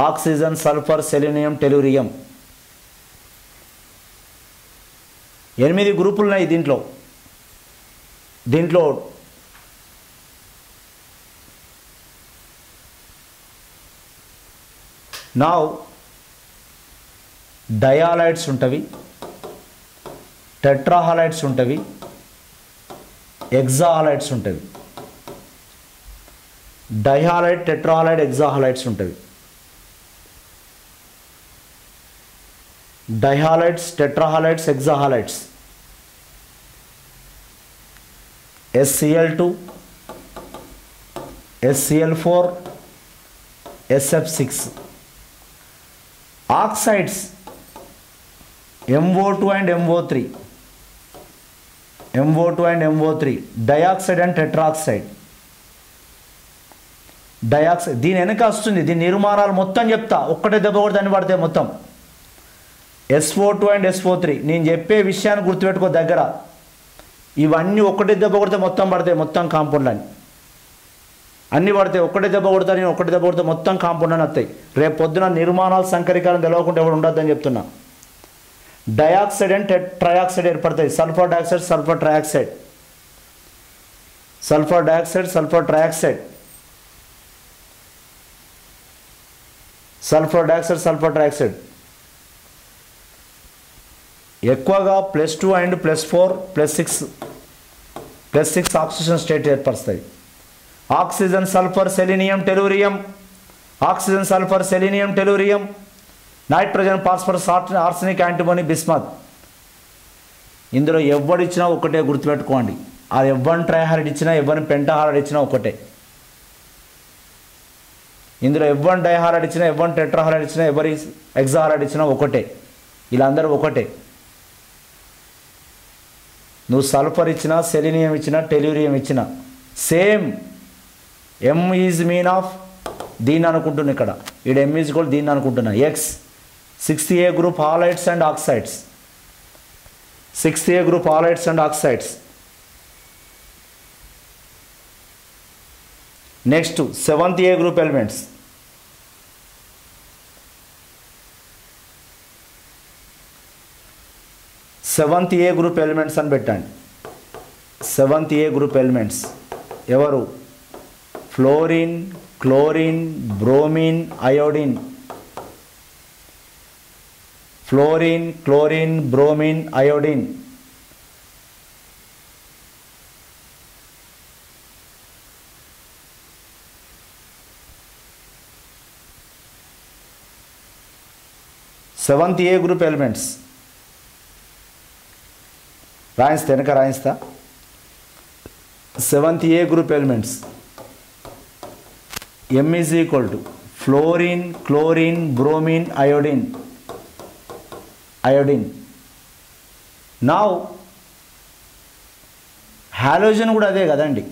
Oxygen, sulphur, selenium, tellurium. 8 గ్రూపులు ఉన్నాయి దీంట్లో నౌ డయాలైడ్స్ ఉంటవి, టెట్రాహాలైడ్స్ ఉంటవి, ఎగ్జాహాలైడ్స్ ఉంటవి. డైహాలైడ్, టెట్రాహాలైడ్, ఎగ్జాహాలైడ్స్ ఉంటవి. Dihalides, tetrahalides, hexahalides. SCl2, SCl4, SF6. Oxides MO2 and MO3, MO2 and MO3, dioxide and tetroxide. Dioxide దీని వెనక వస్తుంది, దీని నిర్మాణాలు మొత్తం చెప్తా, ఒక్కటే దెబ్బ కూడా దాన్ని పడితే మొత్తం. SO2 and SO3 నేను చెప్పే విషయాన్ని గుర్తుపెట్టుకో దగ్గర. ఇవన్నీ ఒక్కటే దెబ్బ కొడితే మొత్తం పడతాయి, మొత్తం కాంపౌండ్ అని అన్నీ పడతాయి. ఒక్కటే దెబ్బ కొడతా, నేను ఒక్కటే దెబ్బ కొడితే మొత్తం కాంపౌండ్ అని వస్తాయి. రేపు పొద్దున నిర్మాణాలు సంకరీకరణ తెలవకుండా ఎవరు ఉండొద్దని చెప్తున్నా. డయాక్సైడ్ అండ్ ట్రయాక్సైడ్ ఏర్పడతాయి. Sulphur dioxide, sulphur trioxide, sulphur dioxide, sulphur trioxide, sulphur dioxide, sulphur trioxide. ఎక్కువగా +2 and +4 +6 ఆక్సిజన్ స్టేట్ ఏర్పరుస్తాయి. Oxygen, sulphur, selenium, tellurium. Oxygen, sulphur, selenium, tellurium. Nitrogen, phosphorus, arsenic, antimony, bismuth. ఇందులో ఎవడిచ్చినా ఒకటే గుర్తుపెట్టుకోండి. అది ఎవరిని ట్రైహాలైడ్ ఇచ్చినా, ఎవరిని పెంటాహాలైడ్ ఇచ్చినా ఒకటే. ఇందులో ఎవరిని డైహాలైడ్ ఇచ్చినా, ఎవరిని టెట్రాహాలైడ్ ఇచ్చినా, ఎవరి ఎగ్జాహాలైడ్ ఇచ్చినా ఒకటే. వీళ్ళందరూ ఒకటే. నువ్వు సల్ఫర్ ఇచ్చినా, సెలీనియం ఇచ్చినా, టెలూరియం ఇచ్చినా same. M is mean of దీన్ని అనుకుంటున్నా ఇక్కడ. ఇక్కడ M ఈజ్ కూడా దీన్ని అనుకుంటున్నా. X 6th A group halides and oxides. 6th A group halides and oxides. Next 7th A group elements. 7th A group elements అని పెట్టండి. 7th A గ్రూప్ ఎలిమెంట్స్ ఎవరు? Fluorine, chlorine, bromine, iodine. Fluorine, chlorine, bromine, iodine. Seventh A group elements రాయిస్తా, వెనక రాయిస్తా. 7th A group elements M is equal to fluorine, chlorine, bromine, iodine. Iodine. Now halogen కూడా అదే కదండి.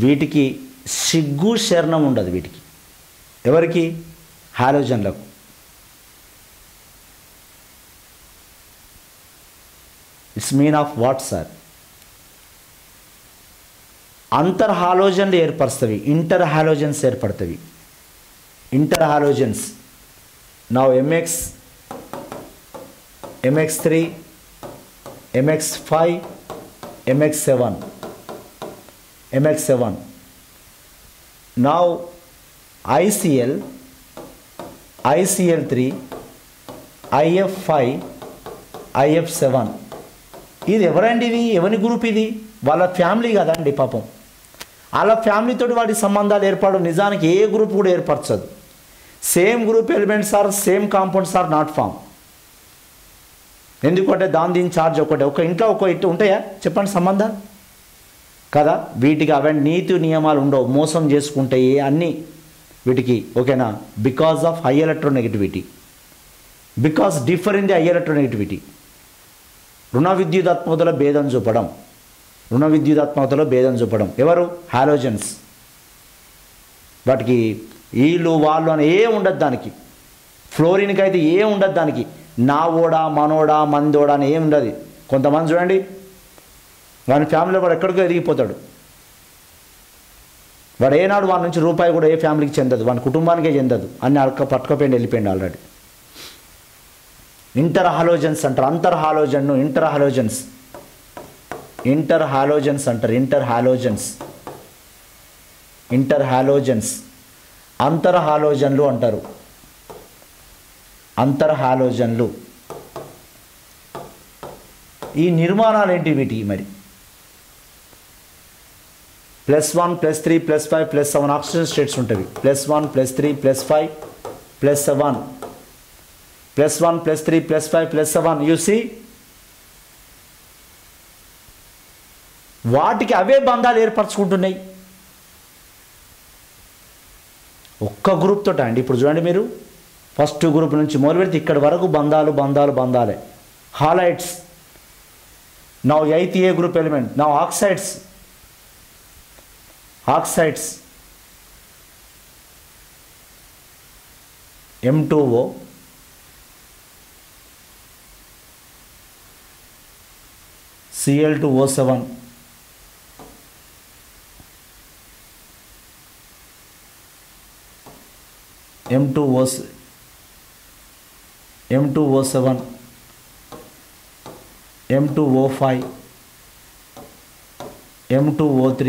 వీటికి సిగ్గు శరణం ఉండదు. వీటికి ఎవరికి? హాలోజన్లకు. It's mean of what sir? అంతర్ హాలోజన్లు ఏర్పరుస్తవి, ఇంటర్ హాలోజన్స్ ఏర్పడతవి. Inter halogens now MX, MX3, MX5, MX7, MX7. Now ICl, ICl3, IF5, IF7. ఇది ఎవరండి? ఇది ఎవరి గ్రూప్? ఇది వాళ్ళ ఫ్యామిలీ కదండి పాపం. వాళ్ళ ఫ్యామిలీతో వాటి సంబంధాలు ఏర్పడవు. నిజానికి ఏ గ్రూప్ కూడా ఏర్పరచదు. Same group elements are same compounds are not form. ఎందుకంటే దీని ఛార్జ్ ఒకటే. ఒక ఇంట్లో ఒక ఇటు ఉంటాయా చెప్పండి సంబంధాలు కదా? వీటికి అవన్నీ నీతి నియమాలు ఉండవు. మోసం చేసుకుంటాయి అన్నీ వీటికి. ఓకేనా? Because of high electronegativity, because differ in the high electronegativity. రుణ విద్యుదాత్మకతలో భేదం చూపడం, రుణ విద్యుదాత్మకతలో భేదం చూపడం. ఎవరు? హాలోజన్స్. వాటికి వీళ్ళు వాళ్ళు అని ఏం ఉండదు దానికి. ఫ్లోరిన్కి అయితే ఏం ఉండదు దానికి. నా ఓడా, మనోడా, మందోడా అని ఏం ఉండదు. కొంతమంది చూడండి, వాని ఫ్యామిలీలో వాడు ఎక్కడికో ఎదిగిపోతాడు, వాడు ఏనాడు వాడి నుంచి రూపాయి కూడా ఏ ఫ్యామిలీకి చెందదు, వాని కుటుంబానికే చెందదు, అన్ని పట్టుకపోయింది వెళ్ళిపోయింది ఆల్రెడీ. ఇంటర్ హాలోజన్స్ అంటారు, అంతర్ హాలోజన్ను ఇంటర్ హాలోజన్స్, ఇంటర్ హాలోజన్స్ అంటారు, ఇంటర్ హాలోజన్స్, ఇంటర్ హాలోజన్స్, అంతర్ హాలోజన్లు అంటారు, అంతర్ హాలోజన్లు. ఈ నిర్మాణాలు ఏంటి వీటి మరి? +1 +3 +5 +7 ఆక్సిజన్ స్టేట్స్ ఉంటుంది. +1 +3 +5 +7 +1 +3 +5 +7 యు సీ, వాటికి అవే బంధాలు ఏర్పరచుకుంటున్నాయి ఒక్క గ్రూప్ తోట అండి. ఇప్పుడు చూడండి మీరు, ఫస్ట్ గ్రూప్ నుంచి మొదలు పెడితే ఇక్కడి వరకు బంధాలు బంధాలు బంధాలే. Halides, now 8th A group element, now oxides, oxides, M2O, Cl2O7, M2O7, M2O5, M2O3,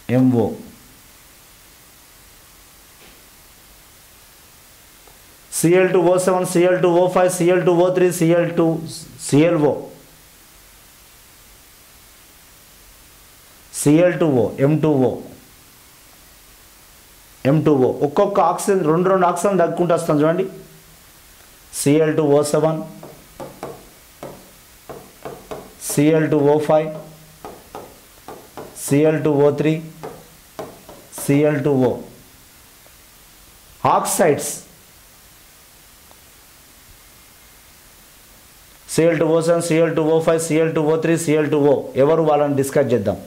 MO. Cl2O7, Cl2O5, Cl2O3, CLO, Cl2O, M2O. ఒక్కొక్క ఆక్సిజన్ రెండు ఆక్సిజన్ తగ్గుకుంటూ వస్తాం చూడండి. Cl2O7, Cl2O5, Cl2O3, Cl2O. Oxides, Cl2O7, Cl2O5, Cl2O3, Cl2O. ఎవరు వాళ్ళని discuss చేద్దాం.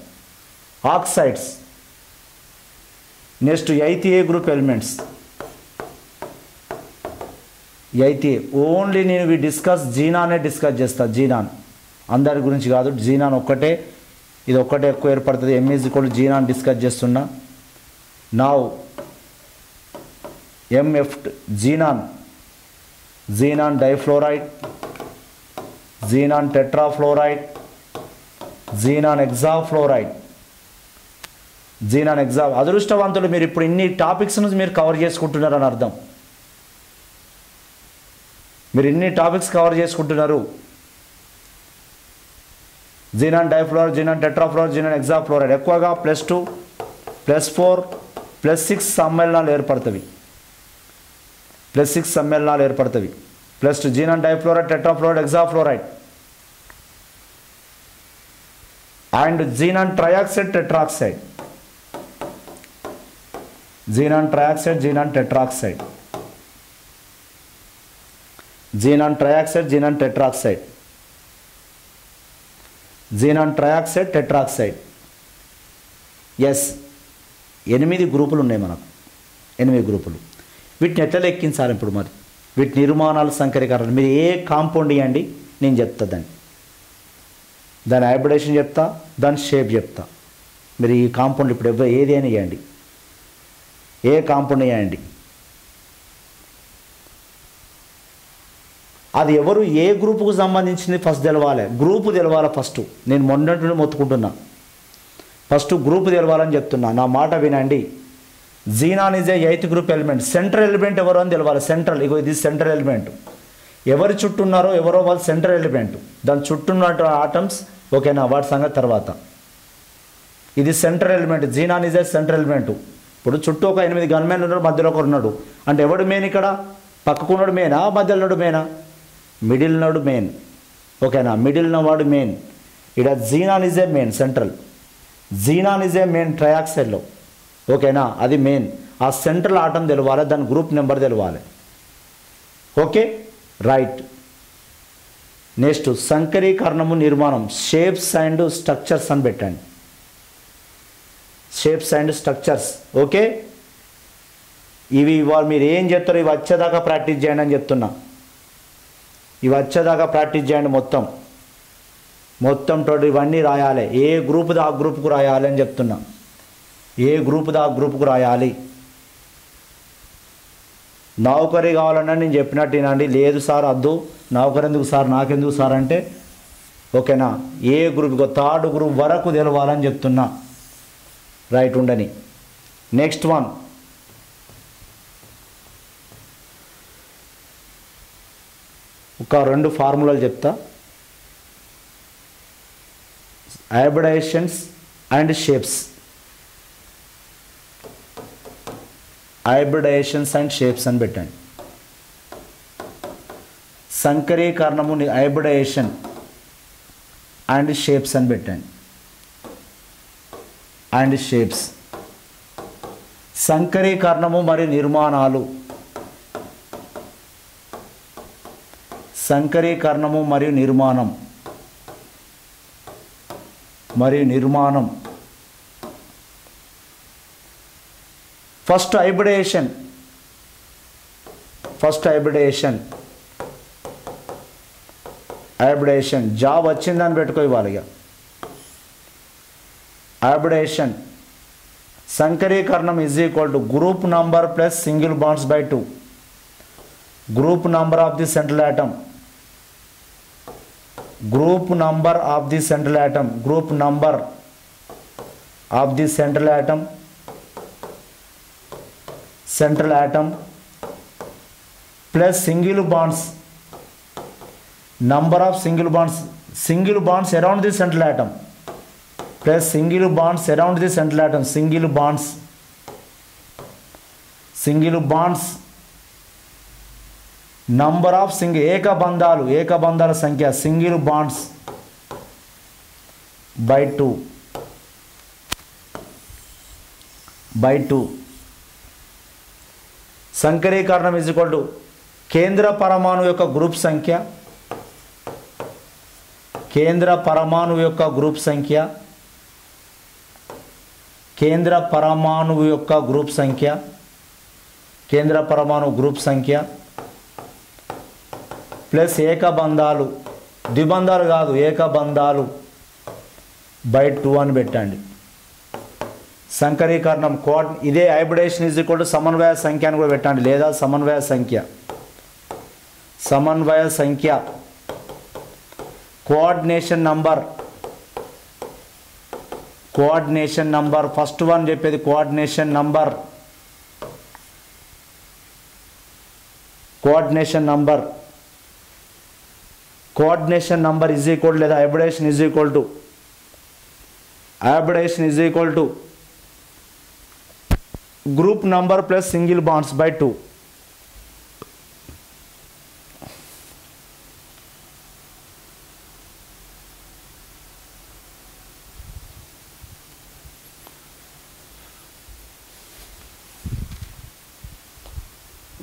Oxides. Next 8th A group elements. 8th A only నేను discuss జీనానే discuss చేస్తా. Xenon అందరి గురించి కాదు, జీనాన్ ఒక్కటే, ఇది ఒక్కటే ఎక్కువ ఏర్పడుతుంది. M= జీనాన్ డిస్కస్ చేస్తున్నా. Now MF xenon, xenon difluoride, xenon tetrafluoride, xenon hexafluoride, xenon hexa. అదృష్టవంతులు మీరు ఇప్పుడు ఇన్ని టాపిక్స్ను మీరు కవర్ చేసుకుంటున్నారని అర్థం. మీరు ఇన్ని టాపిక్స్ కవర్ చేసుకుంటున్నారు. Xenon difluoride, xenon tetrafluoride, xenon hexafluoride ఎక్కువగా +2 +4 +6 సమ్మేళనాలు ఏర్పడుతుంది. +6 సమ్మేళనాలు ఏర్పడుతుంది. +2 xenon difluoride, tetrafluoride, hexafluoride and xenon trioxide, tetroxide, xenon trioxide, xenon tetroxide, xenon trioxide, xenon tetroxide, xenon trioxide, tetroxide. Yes, 8 గ్రూపులు ఉన్నాయి మనకు, 8 గ్రూపులు. వీటిని ఎట్లా లెక్కించాలి ఇప్పుడు మరి? వీటి నిర్మాణాలు, సంకరీకరణలు మీరు ఏ కాంపౌండ్ ఇవ్వండి నేను చెప్తా, దాని హైబ్రిడేషన్ చెప్తా, దాని షేప్ చెప్తా. మీరు ఈ కాంపౌండ్ ఇప్పుడు ఏది అయినా ఇవ్వండి, ఏ కాంపౌండ్ ఇవ్వండి, అది ఎవరు ఏ గ్రూపుకు సంబంధించింది ఫస్ట్ తెలవాలి. గ్రూపు తెలవాలి ఫస్ట్. నేను మొన్నటి మొత్తుకుంటున్నా, ఫస్ట్ గ్రూపు తెలవాలని చెప్తున్నా. నా మాట వినండి. Xenon is A 8th group element. Central element ఎవరు అని తెలవాలి. సెంట్రల్, ఇగో ఇది సెంట్రల్ ఎలిమెంట్. ఎవరు చుట్టూ ఉన్నారో ఎవరో వాళ్ళు సెంట్రల్ ఎలిమెంట్. దాని చుట్టూ ఉన్న ఆటమ్స్ ఓకేనా, వాటి సంగతి తర్వాత. ఇది central element. Xenon is A central element. ఇప్పుడు చుట్టూ ఒక 8 గన్మెన్ ఉన్నారు, మధ్యలో ఒకరు ఉన్నాడు అంటే ఎవడు మెయిన్? ఇక్కడ పక్కకున్నాడు మెయినా, మధ్యలో ఉన్నాడు మెయినా? మిడిల్ ఉన్నాడు మెయిన్. ఓకేనా, మిడిల్ ఉన్నవాడు మెయిన్. ఇక్కడ xenon is a main, central. Xenon is a main ట్రయాక్సైడ్లో. ఓకేనా, అది మెయిన్. ఆ సెంట్రల్ ఆటం తెలవాలి, దాని గ్రూప్ నెంబర్ తెలవాలి. Okay, right. నెక్స్ట్ సంకరీకరణము, నిర్మాణం, షేప్స్ అండ్ స్ట్రక్చర్స్ అని పెట్టండి. Shapes and structures. ఓకే, ఇవి ఇవాళ మీరు ఏం చెప్తారో ఇవి వచ్చేదాకా ప్రాక్టీస్ చేయండి అని చెప్తున్నా. ఇవి వచ్చేదాకా ప్రాక్టీస్ చేయండి. మొత్తం టోటల్ ఇవన్నీ రాయాలి. ఏ గ్రూప్ది ఆ గ్రూప్కు రాయాలి అని చెప్తున్నా. ఏ గ్రూప్ది ఆ గ్రూప్కు రాయాలి. నౌకరీ కావాలన్నా నేను చెప్పినట్టు వినండి. లేదు సార్ వద్దు, నౌకరీ ఎందుకు సార్, నాకెందుకు సార్ అంటే ఓకేనా. ఏ గ్రూప్కో థర్డ్ గ్రూప్ వరకు తెలవాలని చెప్తున్నా. రైట్ ఉండని. నెక్స్ట్ వన్, ఒక 2 ఫార్ములాలు చెప్తా. హైబ్రిడైజేషన్స్ అండ్ షేప్స్. హైబ్రిడైజేషన్స్ అండ్ షేప్స్ అని పెట్టండి. సంకరీకరణము హైబ్రిడైజేషన్ అండ్ షేప్స్ అని పెట్టండి. And shapes. సంకరీకరణము మరియు నిర్మాణాలు. సంకరీకరణము మరియు నిర్మాణం. ఫస్ట్ హైబ్రిడేషన్ జాబ్ వచ్చిందని పెట్టుకో ఇవ్వాలి. ఇక హైబ్రిడేషన్ సంకరీకరణం is equal to group number plus single bonds by 2. Group number of the central atom. Group number of the central atom. Group number of the central atom plus single bonds. Number of single bonds around the central atom plus single bonds around the central atom. Single bonds number of ఏకబంధాల సంఖ్య single bonds by 2. సంకరీకరణం is equal to కేంద్ర పరమాణు యొక్క group సంఖ్య. కేంద్ర పరమాణు యొక్క గ్రూప్ సంఖ్య ప్లస్ ఏకబంధాలు, ద్విబంధాలు కాదు, ఏకబంధాలు బై 2 అని పెట్టండి. సంకరీకరణం ఇదే హైబ్రిడేషన్ ఈజ్ ఈక్వల్ టు సమన్వయ సంఖ్య అని కూడా పెట్టండి, లేదా సమన్వయ సంఖ్య. కోఆర్డినేషన్ నంబర్ ఫస్ట్ వన్ చెప్పేది కోఆర్డినేషన్ నంబర్ ఈజ్ ఈక్వల్ లేదా hybridisation is equal to group number plus single bonds by 2.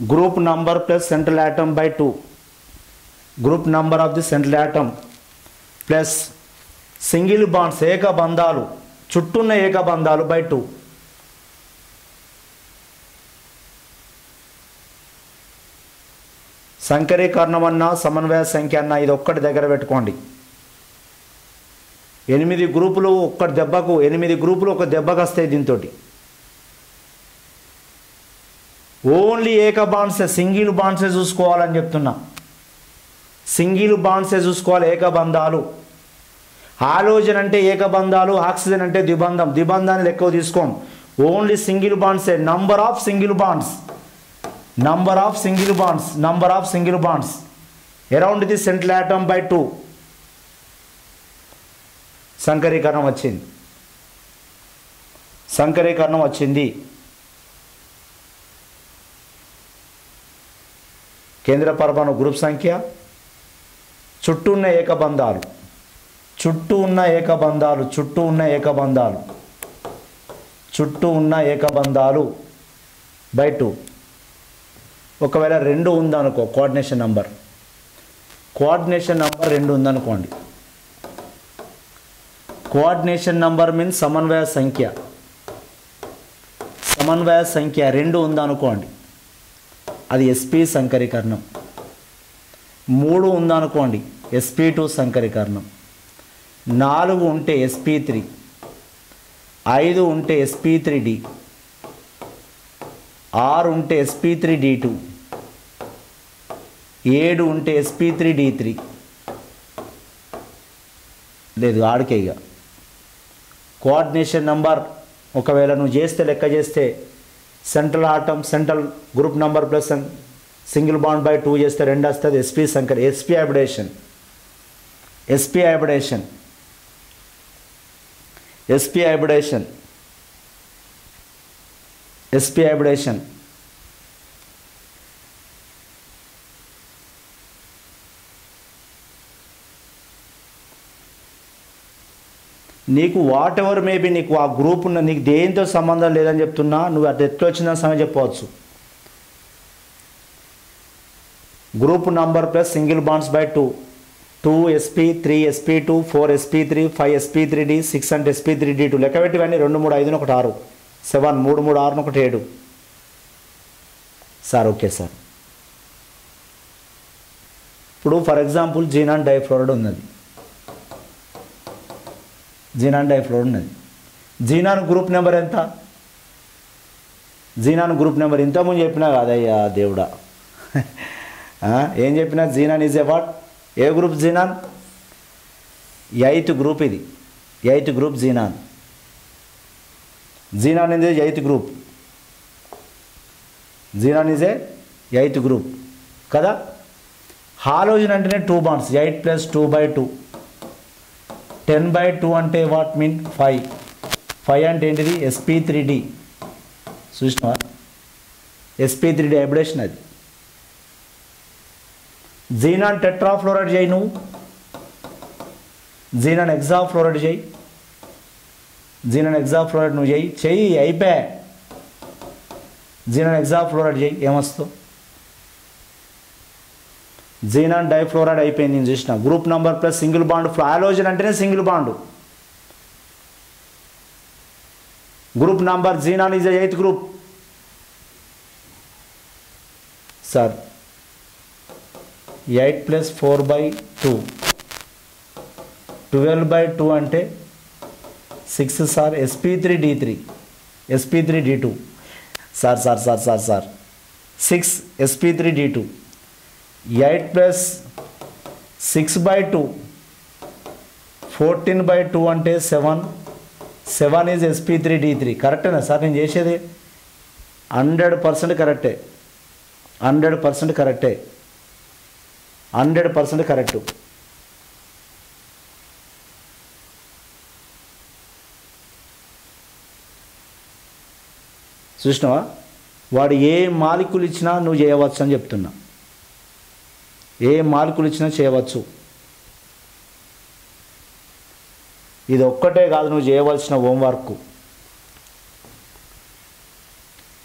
Group number plus central atom by 2. Group number of the central atom plus single bonds ఏకబంధాలు చుట్టూన్న ఏకబంధాలు by 2. సంకరీకరణం అన్నా సమన్వయ సంఖ్య అన్నా ఇది ఒక్కటి దగ్గర పెట్టుకోండి. 8 గ్రూపులు ఒక దెబ్బకు వస్తాయి. దీంతో ఓన్లీ సింగిల్ బాండ్సే చూసుకోవాలని చెప్తున్నా. ఏకబంధాలు. హాలోజన్ అంటే ఏకబంధాలు, ఆక్సిజన్ అంటే ద్విబంధాన్ని లెక్క తీసుకోం. ఓన్లీ సింగిల్ బాండ్సే. Number of single bonds around the central atom by 2. సంకరీకరణం వచ్చింది. కేంద్ర పరమాణు గ్రూప్ సంఖ్య, చుట్టూ ఉన్న ఏకబంధాలు బై 2. ఒకవేళ 2 ఉందనుకో, కోఆర్డినేషన్ నంబర్ 2 ఉందనుకోండి. కోఆర్డినేషన్ నంబర్ మీన్స్ సమన్వయ సంఖ్య 2 ఉందనుకోండి, అది ఎస్పీ సంకరీకరణం. 3 ఉందనుకోండి sp2 సంకరీకరణం, 4 ఉంటే sp3, 5 ఉంటే sp3d, 6 ఉంటే sp3d2, 7 ఉంటే sp3d3. లేదు ఆడికే ఇక కోఆర్డినేషన్ నంబర్ ఒకవేళ నువ్వు చేస్తే లెక్క చేస్తే central atom central group number plus single bond by 2 చేస్తే 2 వస్తుంది. sp hybridisation, sp hybridisation, sp hybridisation, sp hybridisation. నీకు వాట్ ఎవర్ మేబీ నీకు ఆ గ్రూప్ ఉన్న నీకు దేంతో సంబంధం లేదని చెప్తున్నా, నువ్వు అది ఎట్లా వచ్చిందని సమయం చెప్పవచ్చు. Group number plus single bonds by 2, 2 sp, 3 sp2, 4 sp3, 5 sp3d, 6 అంటే sp3d2. లెక్క పెట్టివన్నీ 2 3 5 1 6, 7 3 3 6 1 7. Sir okay sir. ఇప్పుడు ఫర్ ఎగ్జాంపుల్ జీనాన్ డైఫ్లోరైడ్ ఉన్నది, జీనాన్ డైఫ్లోరైడ్ ఉన్నది. జీనాన్ గ్రూప్ నెంబర్ ఎంత? జీనాన్ గ్రూప్ నెంబర్ ఇంతకుముందు చెప్పినా కాదయ్యా దేవుడా, ఏం చెప్పినా xenon is A what? A group xenon? 8th group. ఇది 8th గ్రూప్ జీనాన్. జీనాన్ ఇది 8th group. Xenon is A 8th group కదా. హాలోజన్ అంటేనే 2 బాండ్స్, 8 + 2/2, 10/2 అంటే వాట్ మీన్ 5. 5 అంటే ఏంటిది? sp3d. చూసినావా? sp3d హైబ్రిడేషన్ అది. జీనాన్ టెట్రాఫ్లోరైడ్ చేయి నువ్వు, జీనాన్ హెక్సాఫ్లోరైడ్ చేయి, జీనాన్ హెక్సాఫ్లోరైడ్ నువ్వు చెయ్యి అయిపోయా. జీనాన్ హెక్సాఫ్లోరైడ్ చేయి, ఏమొస్తావు? జీనాన్ డైఫ్లోరైడ్ అయిపోయింది, నేను చూసిన. Group number plus single bond. Halogen అంటేనే single bond. Group number xenon is 8th group. Sir 8 + 4/2, 12/2 అంటే 6 sir. sp3d3, sp3d2. Sir 6 sp3d2. 8 + 6/2, 14/2 అంటే 7. 7 ఈజ్ sp3d3. కరెక్టేనా సార్ నేను చేసేది? 100% కరెక్టే, 100% కరెక్టే, 100% కరెక్టు. చూసినావా? వాడు ఏ మాలిక్యూల్ ఇచ్చినా నువ్వు చేయవచ్చు అని చెప్తున్నా. ఏ మాలిక్యూల్ ఇచ్చినా చేయవచ్చు. ఇది ఒక్కటే కాదు నువ్వు చేయవలసిన homework.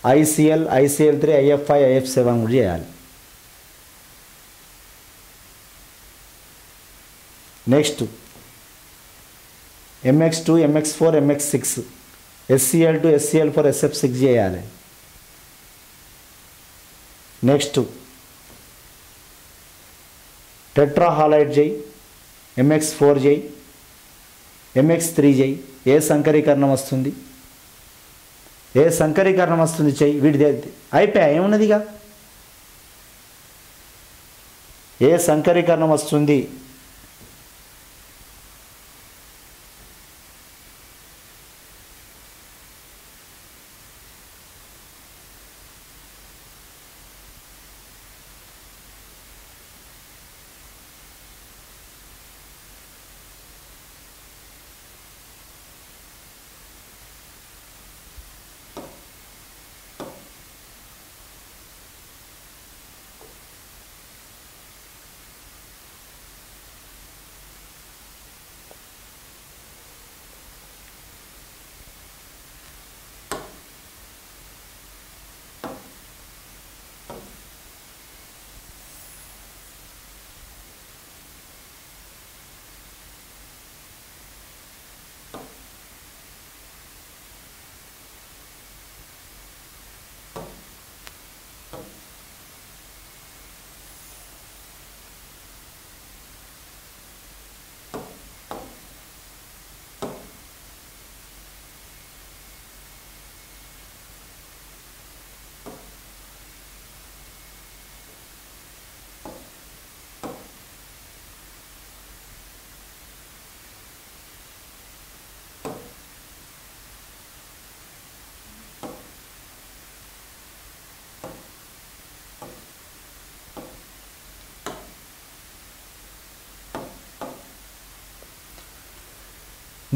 ICl, ICl3, IF5, IF7 కూడా చేయాలి. Next MX2, MX4, MX6, SCl2, SCl4, SF6 చేయాలి. నెక్స్ట్ టెట్రాహాలైడ్ చేయి, MX4 చేయి, MX3 చేయి. ఏ సంకరీకరణం వస్తుంది? ఏ సంకరీకరణం వస్తుంది చెయ్యి. వీటిది అయిపోయా, ఏమున్నదిగా? ఏ సంకరీకరణం వస్తుంది?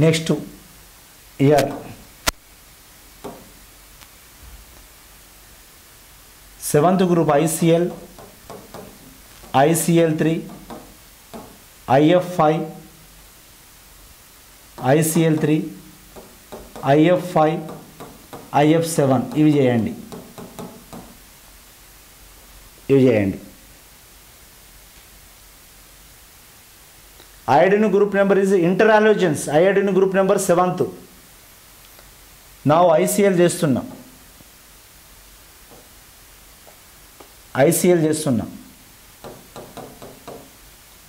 Next year 7th group ICL, ICL3, IF5, ICL3, IF5, IF7 ఇవి చేయండి. Iodine group number is interhalogens. Iodine group number 7th. Now ICL చేస్తున్నా.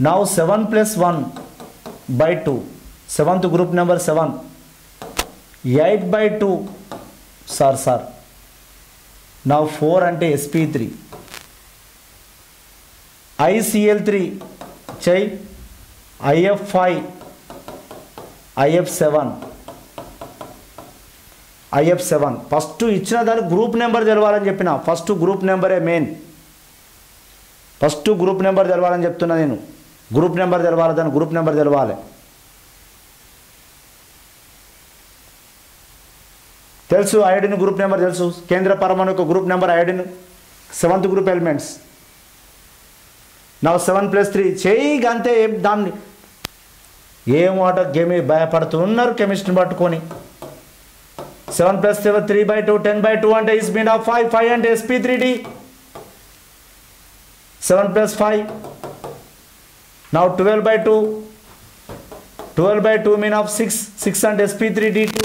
Now 7 plus 1 by 2. 7th group number 7. 8 by 2. Sir. Now 4 అంటే sp3. ICL3 చై IF5, IF7 first ఇచ్చిన దాని group number తెలవాలని చెప్పిన. First group నెంబరే మెయిన్. ఫస్ట్ గ్రూప్ నెంబర్ తెలవాలని చెప్తున్నా నేను. గ్రూప్ నెంబర్ తెలవాలి, దాని గ్రూప్ నెంబర్ తెలవాలి. తెలుసు ఐడిన్ గ్రూప్ నెంబర్ తెలుసు. కేంద్ర పరమాణు యొక్క గ్రూప్ నెంబర్ ఐడిన్ 7th గ్రూప్ ఎలిమెంట్స్. నా 7 + 3 చేయి అంతే. దాన్ని ఏమోట గేమి భయపడుతున్నారు కెమిస్ట్రీని పట్టుకొని. 7 + 7 3/2 10/2 అంటే ఇస్ మీన్ ఆఫ్ 5 అంటే sp3d. 7 + 5 now 12/2 12/2 mean of 6 అంటే sp3d2.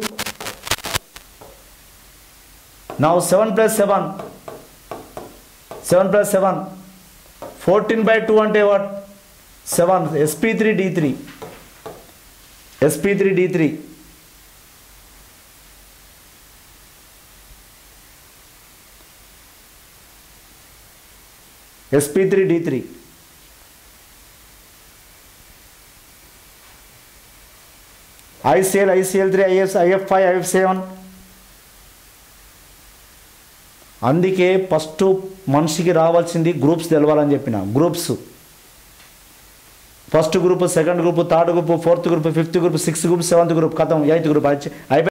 now 7 + 7 14/2 అంటే what 7 sp3d3 sp3d3 sp3d3 ICL ICL3 IF5 IF7. అందుకే ఫస్ట్ మనిషికి రావాల్సింది గ్రూప్స్ తెలవాలని చెప్పిన. Groups first group, second group, third group, 4th group, 5th group, 6th group, 7th group, కథం 8th group అయిపోయి